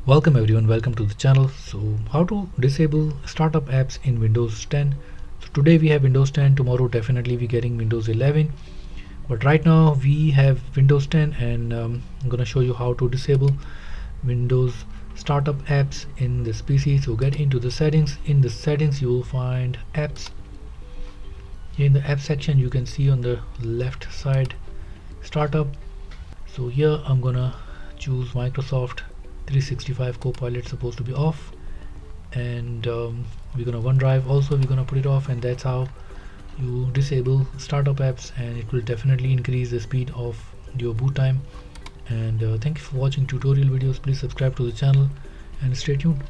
Welcome everyone, welcome to the channel. So how to disable startup apps in Windows 10. So today we have Windows 10, tomorrow definitely we're getting Windows 11, but right now we have Windows 10, and I'm gonna show you how to disable Windows startup apps in this PC. So get into the settings. In the settings you will find apps. In the app section you can see on the left side startup. So here I'm gonna choose Microsoft 365 Copilot supposed to be off, and we're gonna OneDrive also, we're gonna put it off, and that's how you disable startup apps, and it will definitely increase the speed of your boot time. And thank you for watching tutorial videos. Please subscribe to the channel and stay tuned.